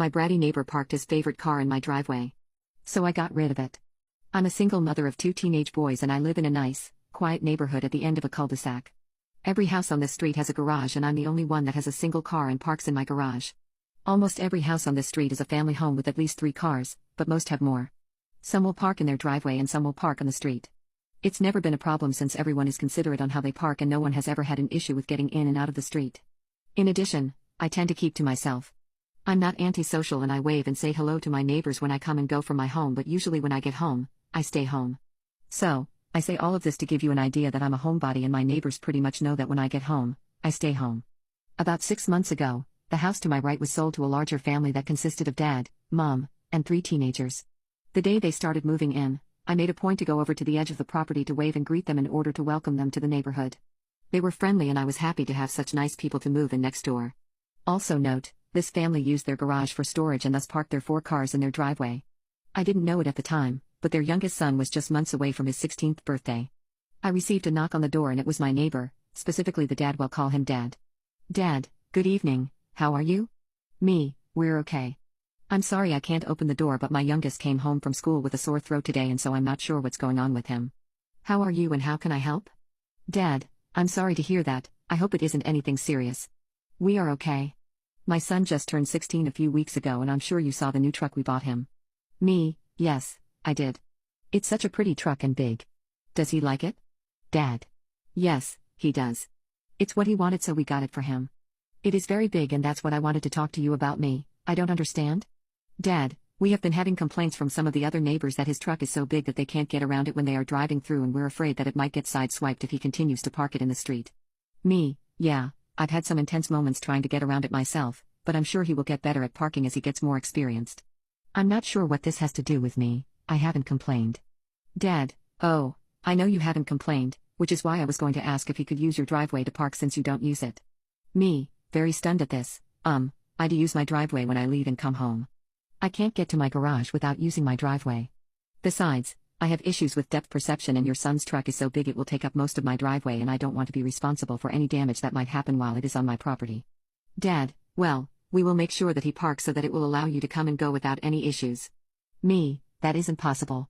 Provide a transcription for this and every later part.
My bratty neighbor parked his favorite car in my driveway. So I got rid of it. I'm a single mother of 2 teenage boys and I live in a nice, quiet neighborhood at the end of a cul-de-sac. Every house on this street has a garage and I'm the only one that has a single car and parks in my garage. Almost every house on this street is a family home with at least 3 cars, but most have more. Some will park in their driveway and some will park on the street. It's never been a problem since everyone is considerate on how they park and no one has ever had an issue with getting in and out of the street. In addition, I tend to keep to myself. I'm not antisocial and I wave and say hello to my neighbors when I come and go from my home, but usually when I get home, I stay home. So, I say all of this to give you an idea that I'm a homebody and my neighbors pretty much know that when I get home, I stay home. About 6 months ago, the house to my right was sold to a larger family that consisted of dad, mom, and 3 teenagers. The day they started moving in, I made a point to go over to the edge of the property to wave and greet them in order to welcome them to the neighborhood. They were friendly and I was happy to have such nice people to move in next door. Also note, this family used their garage for storage and thus parked their 4 cars in their driveway. I didn't know it at the time, but their youngest son was just months away from his 16th birthday. I received a knock on the door and it was my neighbor, specifically the dad. We'll call him Dad. Dad, good evening, how are you? Me, we're okay. I'm sorry I can't open the door, but my youngest came home from school with a sore throat today and so I'm not sure what's going on with him. How are you and how can I help? Dad, I'm sorry to hear that, I hope it isn't anything serious. We are okay. My son just turned 16 a few weeks ago and I'm sure you saw the new truck we bought him. Me, yes, I did. It's such a pretty truck and big. Does he like it? Dad. Yes, he does. It's what he wanted so we got it for him. It is very big and that's what I wanted to talk to you about. Me, I don't understand. Dad, we have been having complaints from some of the other neighbors that his truck is so big that they can't get around it when they are driving through and we're afraid that it might get sideswiped if he continues to park it in the street. Me, yeah, I've had some intense moments trying to get around it myself, but I'm sure he will get better at parking as he gets more experienced. I'm not sure what this has to do with me, I haven't complained. Dad, oh, I know you haven't complained, which is why I was going to ask if he could use your driveway to park since you don't use it. Me, very stunned at this, I do use my driveway when I leave and come home. I can't get to my garage without using my driveway. Besides, I have issues with depth perception and your son's truck is so big it will take up most of my driveway and I don't want to be responsible for any damage that might happen while it is on my property. Dad, well, we will make sure that he parks so that it will allow you to come and go without any issues. Me, that isn't possible.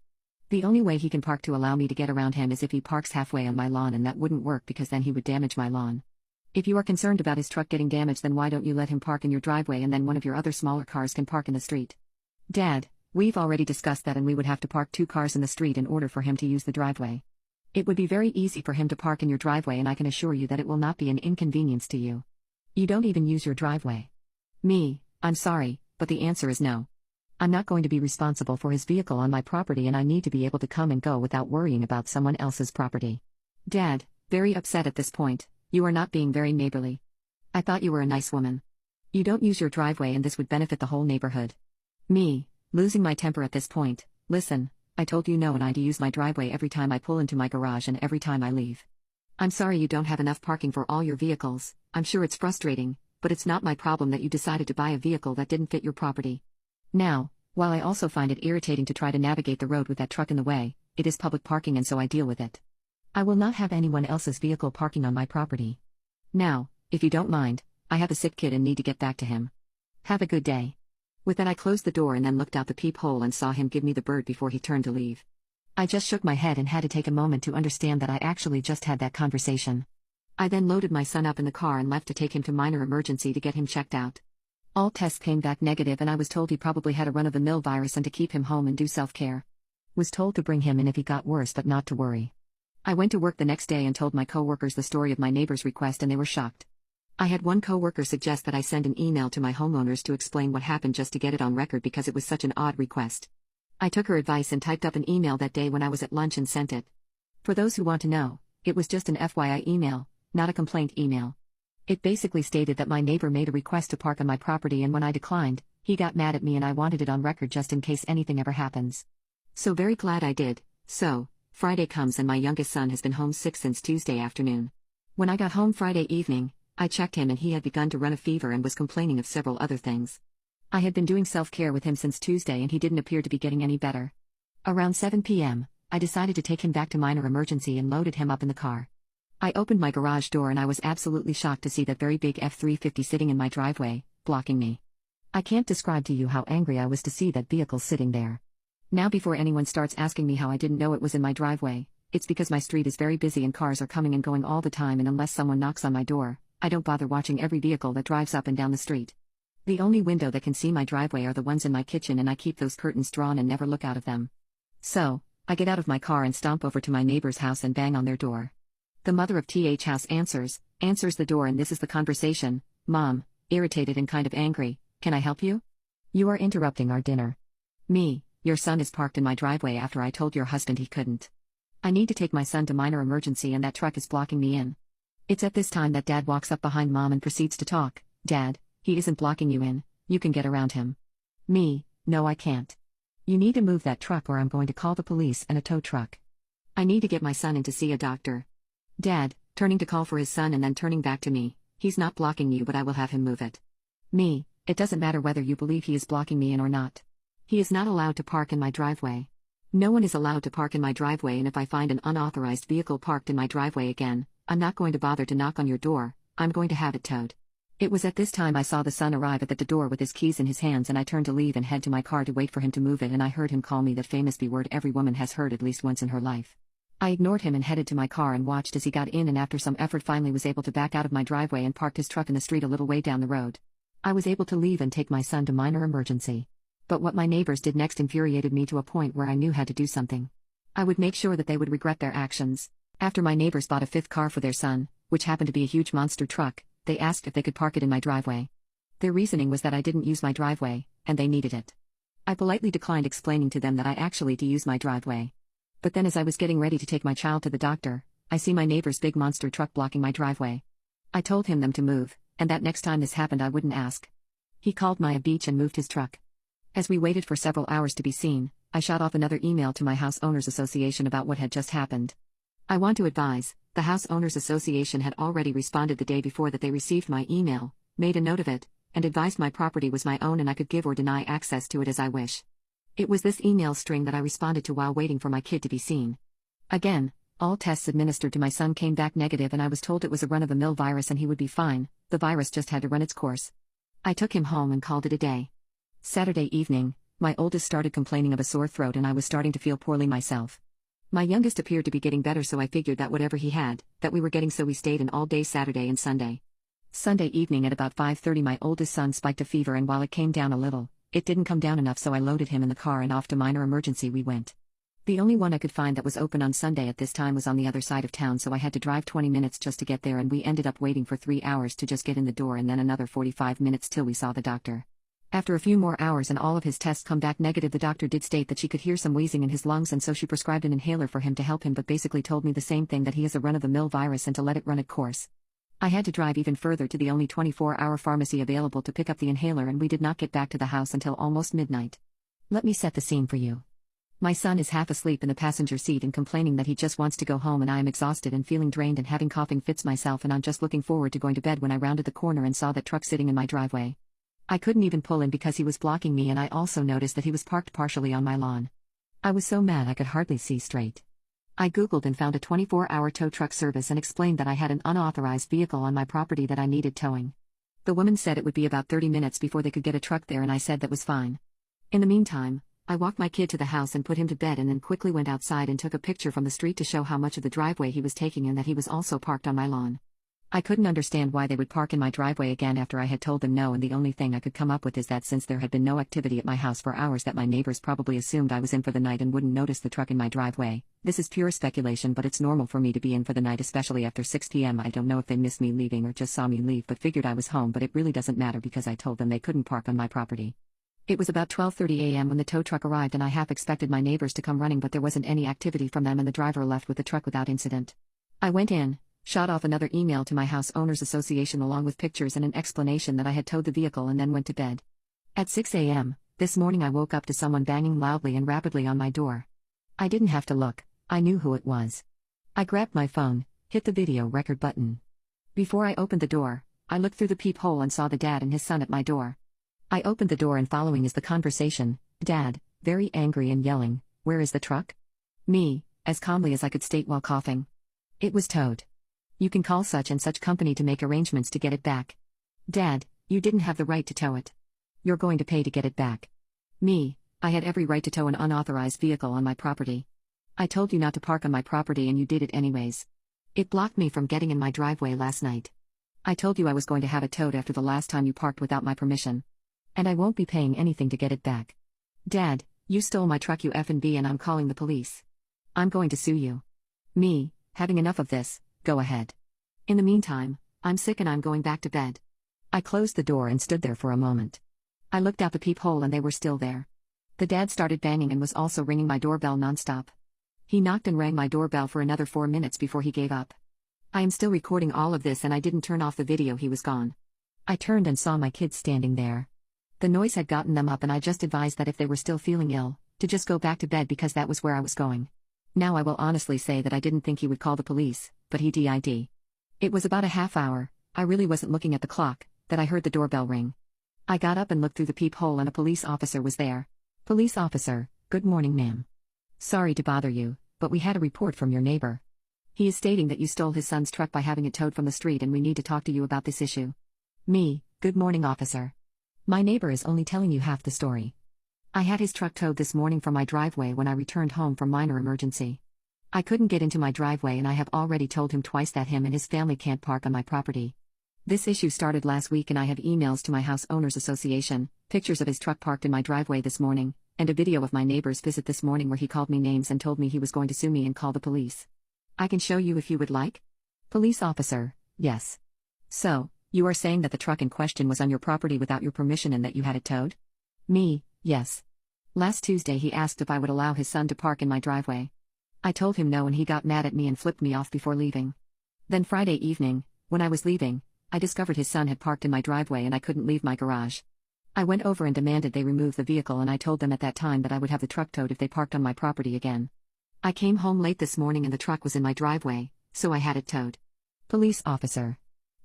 The only way he can park to allow me to get around him is if he parks halfway on my lawn and that wouldn't work because then he would damage my lawn. If you are concerned about his truck getting damaged then why don't you let him park in your driveway and then one of your other smaller cars can park in the street? Dad, we've already discussed that and we would have to park 2 cars in the street in order for him to use the driveway. It would be very easy for him to park in your driveway and I can assure you that it will not be an inconvenience to you. You don't even use your driveway. Me, I'm sorry, but the answer is no. I'm not going to be responsible for his vehicle on my property and I need to be able to come and go without worrying about someone else's property. Dad, very upset at this point, you are not being very neighborly. I thought you were a nice woman. You don't use your driveway and this would benefit the whole neighborhood. Me, losing my temper at this point, listen, I told you no and I do use my driveway every time I pull into my garage and every time I leave. I'm sorry you don't have enough parking for all your vehicles, I'm sure it's frustrating, but it's not my problem that you decided to buy a vehicle that didn't fit your property. Now, while I also find it irritating to try to navigate the road with that truck in the way, it is public parking and so I deal with it. I will not have anyone else's vehicle parking on my property. Now, if you don't mind, I have a sick kid and need to get back to him. Have a good day. With that I closed the door and then looked out the peephole and saw him give me the bird before he turned to leave. I just shook my head and had to take a moment to understand that I actually just had that conversation. I then loaded my son up in the car and left to take him to minor emergency to get him checked out. All tests came back negative and I was told he probably had a run-of-the-mill virus and to keep him home and do self-care. Was told to bring him in if he got worse but not to worry. I went to work the next day and told my coworkers the story of my neighbor's request and they were shocked. I had one coworker suggest that I send an email to my homeowners to explain what happened just to get it on record because it was such an odd request. I took her advice and typed up an email that day when I was at lunch and sent it. For those who want to know, it was just an FYI email, not a complaint email. It basically stated that my neighbor made a request to park on my property and when I declined, he got mad at me and I wanted it on record just in case anything ever happens. So very glad I did. So, Friday comes and my youngest son has been home sick since Tuesday afternoon. When I got home Friday evening, I checked him and he had begun to run a fever and was complaining of several other things. I had been doing self-care with him since Tuesday and he didn't appear to be getting any better. Around 7 p.m., I decided to take him back to minor emergency and loaded him up in the car. I opened my garage door and I was absolutely shocked to see that very big F-350 sitting in my driveway, blocking me. I can't describe to you how angry I was to see that vehicle sitting there. Now, before anyone starts asking me how I didn't know it was in my driveway, it's because my street is very busy and cars are coming and going all the time, and unless someone knocks on my door, I don't bother watching every vehicle that drives up and down the street. The only window that can see my driveway are the ones in my kitchen, and I keep those curtains drawn and never look out of them. So, I get out of my car and stomp over to my neighbor's house and bang on their door. The mother of TH house answers the door, and this is the conversation. Mom, irritated and kind of angry, can I help you? You are interrupting our dinner. Me, your son is parked in my driveway after I told your husband he couldn't. I need to take my son to minor emergency and that truck is blocking me in. It's at this time that Dad walks up behind Mom and proceeds to talk. Dad, he isn't blocking you in, you can get around him. Me, no I can't. You need to move that truck or I'm going to call the police and a tow truck. I need to get my son in to see a doctor. Dad, turning to call for his son and then turning back to me, he's not blocking you but I will have him move it. Me, it doesn't matter whether you believe he is blocking me in or not. He is not allowed to park in my driveway. No one is allowed to park in my driveway, and if I find an unauthorized vehicle parked in my driveway again, I'm not going to bother to knock on your door, I'm going to have it towed. It was at this time I saw the son arrive at the door with his keys in his hands, and I turned to leave and head to my car to wait for him to move it, and I heard him call me that famous B word every woman has heard at least once in her life. I ignored him and headed to my car and watched as he got in, and after some effort finally was able to back out of my driveway and parked his truck in the street a little way down the road. I was able to leave and take my son to minor emergency. But what my neighbors did next infuriated me to a point where I knew how to do something. I would make sure that they would regret their actions. After my neighbors bought a fifth car for their son, which happened to be a huge monster truck, they asked if they could park it in my driveway. Their reasoning was that I didn't use my driveway, and they needed it. I politely declined explaining to them that I actually do use my driveway. But then as I was getting ready to take my child to the doctor, I see my neighbor's big monster truck blocking my driveway. I told him them to move, and that next time this happened I wouldn't ask. He called my beach and moved his truck. As we waited for several hours to be seen, I shot off another email to my House Owners Association about what had just happened. I want to advise, the House Owners Association had already responded the day before that they received my email, made a note of it, and advised my property was my own and I could give or deny access to it as I wish. It was this email string that I responded to while waiting for my kid to be seen. Again, all tests administered to my son came back negative, and I was told it was a run-of-the-mill virus and he would be fine. The virus just had to run its course. I took him home and called it a day. Saturday evening, my oldest started complaining of a sore throat and I was starting to feel poorly myself. My youngest appeared to be getting better, so I figured that whatever he had, that we were getting, so we stayed in all day Saturday and Sunday. Sunday evening at about 5:30 my oldest son spiked a fever, and while it came down a little, it didn't come down enough, so I loaded him in the car and off to minor emergency we went. The only one I could find that was open on Sunday at this time was on the other side of town, so I had to drive 20 minutes just to get there, and we ended up waiting for 3 hours to just get in the door and then another 45 minutes till we saw the doctor. After a few more hours and all of his tests come back negative, the doctor did state that she could hear some wheezing in his lungs, and so she prescribed an inhaler for him to help him, but basically told me the same thing, that he has a run-of-the-mill virus and to let it run its course. I had to drive even further to the only 24-hour pharmacy available to pick up the inhaler, and we did not get back to the house until almost midnight. Let me set the scene for you. My son is half asleep in the passenger seat and complaining that he just wants to go home, and I am exhausted and feeling drained and having coughing fits myself, and I'm just looking forward to going to bed when I rounded the corner and saw that truck sitting in my driveway. I couldn't even pull in because he was blocking me, and I also noticed that he was parked partially on my lawn. I was so mad I could hardly see straight. I googled and found a 24-hour tow truck service and explained that I had an unauthorized vehicle on my property that I needed towing. The woman said it would be about 30 minutes before they could get a truck there, and I said that was fine. In the meantime, I walked my kid to the house and put him to bed, and then quickly went outside and took a picture from the street to show how much of the driveway he was taking and that he was also parked on my lawn. I couldn't understand why they would park in my driveway again after I had told them no, and the only thing I could come up with is that since there had been no activity at my house for hours, that my neighbors probably assumed I was in for the night and wouldn't notice the truck in my driveway. This is pure speculation, but it's normal for me to be in for the night, especially after 6 p.m. I don't know if they missed me leaving or just saw me leave, but figured I was home, but it really doesn't matter because I told them they couldn't park on my property. It was about 12:30 a.m. when the tow truck arrived, and I half expected my neighbors to come running, but there wasn't any activity from them, and the driver left with the truck without incident. I went in, shot off another email to my House Owners Association along with pictures and an explanation that I had towed the vehicle, and then went to bed. At 6 a.m. this morning I woke up to someone banging loudly and rapidly on my door. I didn't have to look, I knew who it was. I grabbed my phone, hit the video record button. Before I opened the door, I looked through the peephole and saw the dad and his son at my door. I opened the door and following is the conversation: Dad, very angry and yelling, "Where is the truck?" Me, as calmly as I could state while coughing: "It was towed. You can call such and such company to make arrangements to get it back." "Dad, you didn't have the right to tow it." You're going to pay to get it back. Me, I had every right to tow an unauthorized vehicle on my property. I told you not to park on my property and you did it anyways. It blocked me from getting in my driveway last night. I told you I was going to have it towed after the last time you parked without my permission. And I won't be paying anything to get it back. Dad, you stole my truck, you F&B, and I'm calling the police. I'm going to sue you. Me, having enough of this, go ahead. In the meantime, I'm sick and I'm going back to bed. I closed the door and stood there for a moment. I looked out the peephole and they were still there. The dad started banging and was also ringing my doorbell nonstop. He knocked and rang my doorbell for another 4 minutes before he gave up. I am still recording all of this and I didn't turn off the video. He was gone. I turned and saw my kids standing there. The noise had gotten them up and I just advised that if they were still feeling ill, to just go back to bed because that was where I was going. Now I will honestly say that I didn't think he would call the police, but he did. It was about a half hour, I really wasn't looking at the clock, that I heard the doorbell ring. I got up and looked through the peephole and a police officer was there. Police officer, good morning ma'am. Sorry to bother you, but we had a report from your neighbor. He is stating that you stole his son's truck by having it towed from the street and we need to talk to you about this issue. Me, good morning officer. My neighbor is only telling you half the story. I had his truck towed this morning from my driveway when I returned home from minor emergency. I couldn't get into my driveway and I have already told him twice that him and his family can't park on my property. This issue started last week and I have emails to my house owners association, pictures of his truck parked in my driveway this morning, and a video of my neighbor's visit this morning where he called me names and told me he was going to sue me and call the police. I can show you if you would like? Police officer, yes. So, you are saying that the truck in question was on your property without your permission and that you had it towed? Me, yes. Last Tuesday he asked if I would allow his son to park in my driveway. I told him no and he got mad at me and flipped me off before leaving. Then Friday evening, when I was leaving, I discovered his son had parked in my driveway and I couldn't leave my garage. I went over and demanded they remove the vehicle and I told them at that time that I would have the truck towed if they parked on my property again. I came home late this morning and the truck was in my driveway, so I had it towed. Police officer.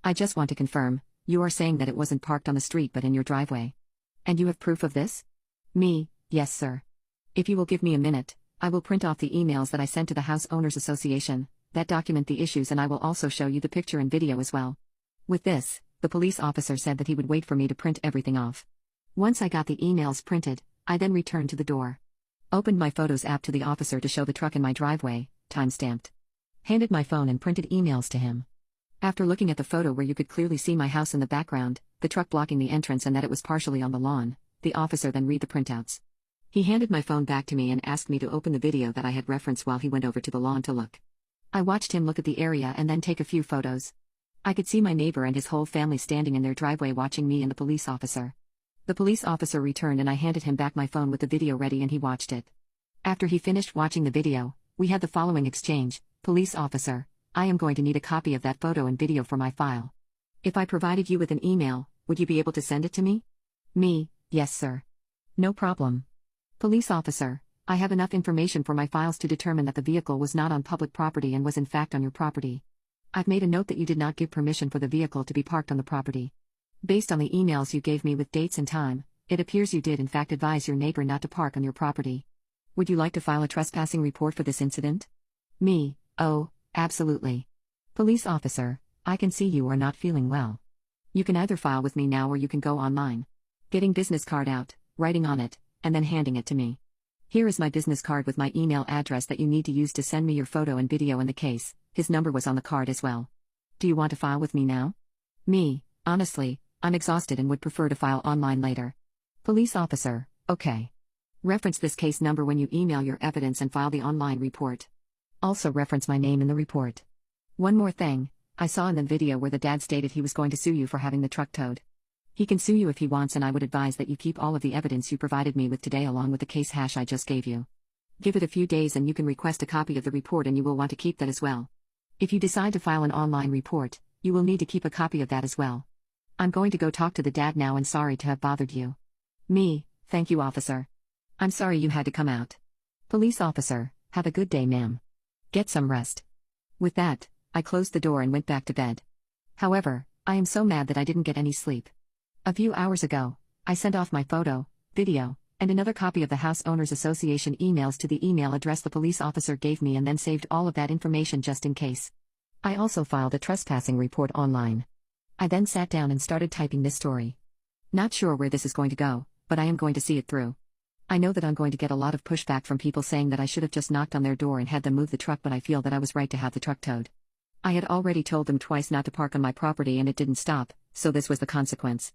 I just want to confirm, you are saying that it wasn't parked on the street but in your driveway. And you have proof of this? Me, yes sir. If you will give me a minute, I will print off the emails that I sent to the House Owners Association, that document the issues and I will also show you the picture and video as well. With this, the police officer said that he would wait for me to print everything off. Once I got the emails printed, I then returned to the door. Opened my Photos app to the officer to show the truck in my driveway, time-stamped. Handed my phone and printed emails to him. After looking at the photo where you could clearly see my house in the background, the truck blocking the entrance and that it was partially on the lawn, the officer then read the printouts. He handed my phone back to me and asked me to open the video that I had referenced while he went over to the lawn to look. I watched him look at the area and then take a few photos. I could see my neighbor and his whole family standing in their driveway watching me and the police officer. The police officer returned and I handed him back my phone with the video ready and he watched it. After he finished watching the video, we had the following exchange: Police officer, I am going to need a copy of that photo and video for my file. If I provided you with an email, would you be able to send it to me? Me, yes sir. No problem. Police officer, I have enough information for my files to determine that the vehicle was not on public property and was in fact on your property. I've made a note that you did not give permission for the vehicle to be parked on the property. Based on the emails you gave me with dates and time, it appears you did in fact advise your neighbor not to park on your property. Would you like to file a trespassing report for this incident? Me, oh, absolutely. Police officer, I can see you are not feeling well. You can either file with me now or you can go online. Getting business card out, writing on it, and then handing it to me. Here is my business card with my email address that you need to use to send me your photo and video in the case. His number was on the card as well. Do you want to file with me now? Me, honestly, I'm exhausted and would prefer to file online later. Police officer, okay. Reference this case number when you email your evidence and file the online report. Also reference my name in the report. One more thing, I saw in the video where the dad stated he was going to sue you for having the truck towed. He can sue you if he wants and I would advise that you keep all of the evidence you provided me with today along with the case hash I just gave you. Give it a few days and you can request a copy of the report and you will want to keep that as well. If you decide to file an online report, you will need to keep a copy of that as well. I'm going to go talk to the dad now and sorry to have bothered you. Me, thank you officer. I'm sorry you had to come out. Police officer, have a good day ma'am. Get some rest. With that, I closed the door and went back to bed. However, I am so mad that I didn't get any sleep. A few hours ago, I sent off my photo, video, and another copy of the House Owners Association emails to the email address the police officer gave me and then saved all of that information just in case. I also filed a trespassing report online. I then sat down and started typing this story. Not sure where this is going to go, but I am going to see it through. I know that I'm going to get a lot of pushback from people saying that I should have just knocked on their door and had them move the truck, but I feel that I was right to have the truck towed. I had already told them twice not to park on my property and it didn't stop, so this was the consequence.